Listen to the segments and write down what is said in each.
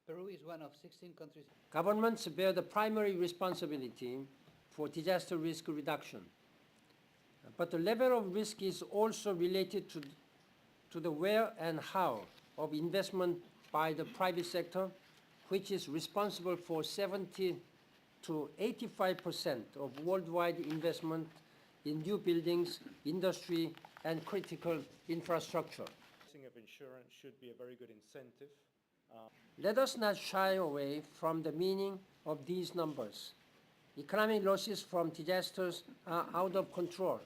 Peru is one of 16 countries. Governments bear the primary responsibility for disaster risk reduction. But the level of risk is also related to the where and how of investment by the private sector, which is responsible for 70 to 85% of worldwide investment in new buildings, industry, and critical infrastructure. Of insurance should be a very good incentive. Let us not shy away from the meaning of these numbers. Economic losses from disasters are out of control.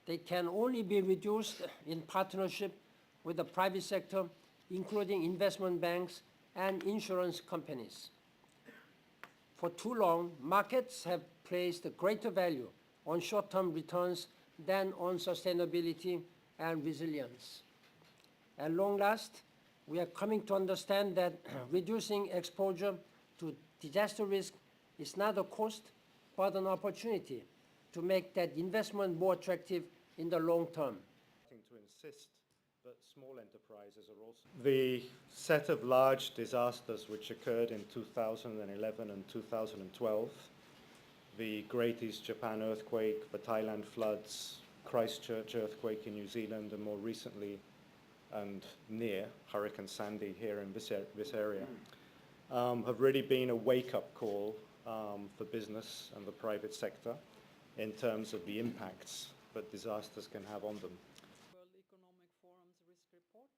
They can only be reduced in partnership with the private sector, including investment banks and insurance companies. For too long, markets have placed a greater value on short-term returns than on sustainability and resilience. At long last, we are coming to understand that reducing exposure to disaster risk is not a cost, but an opportunity to make that investment more attractive in the long term. To insist that small enterprises are also... The set of large disasters which occurred in 2011 and 2012, the Great East Japan earthquake, the Thailand floods, Christchurch earthquake in New Zealand, and more recently and near Hurricane Sandy here in this area, have really been a wake-up call for business and the private sector in terms of the impacts that disasters can have on them. World Economic Forum's risk report.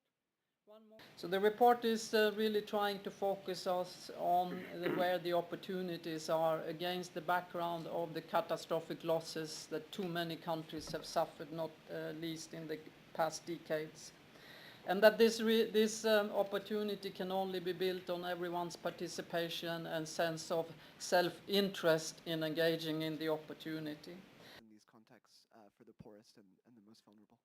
So the report is really trying to focus us on where the opportunities are against the background of the catastrophic losses that too many countries have suffered, not least in the past decades. And that this opportunity can only be built on everyone's participation and sense of self-interest in engaging in the opportunity. In these contexts for the poorest and the most vulnerable.